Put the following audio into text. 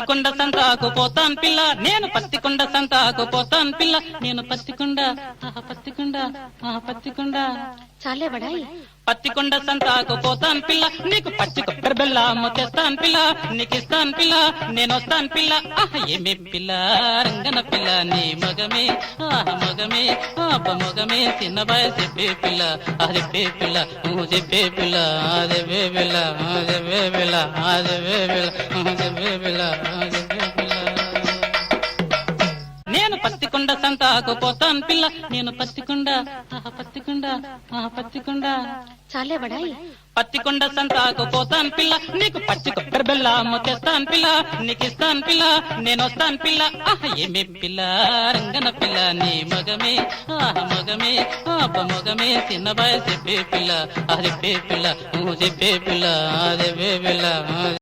పత్తికొండ సంతాకు పోతాన్ పిల్ల, నేను పత్తికొండ సంతాకు పోతాన్ పిల్ల, నేను పత్తికొండ పత్తికొండ పత్తికొండ. చాలే బడాయి. పత్తికొండ సంతాకు పోతాన్ పిల్ల, నీకు పచ్చి కొబ్బరి బెల్లం తెస్తాన్ పిల్ల, నీకు ఇస్తాన్ పిల్ల, నేను వస్తాన్ పిల్ల. ఏమే పిల్ల రంగన పిల్ల, నీ మగమే మగమే మొగమే చిన్నబాయ్ చెప్పే పిల్ల, అదే పిల్ల నువ్వు చెప్పే పిల్ల, అదే పిల్ల అదే పిల్ల అదే పిల్ల అదే పిల్ల అదే పిల్ల. నేను పత్తికొండ సంతాకు పోతాన్ పిల్ల, నేను పత్తికొండ పత్తికొండ పత్తికొండ. చాలే బడాయి. పత్తికొండ సంతాకు పోతాన్ పిల్ల, నీకు పచ్చి కొబ్బరి బెల్లం తెస్తాన్ పిల్ల, నీకు ఇస్తాన్ పిల్ల, నేను వస్తాన్ పిల్ల. ఏమే పిల్ల రంగన పిల్ల, నీ మగమే మగమే మొగమే చిన్నబాయ్ చెప్పే పిల్ల, అదే పిల్ల నువ్వు చెప్పే పిల్ల, అదే పిల్ల.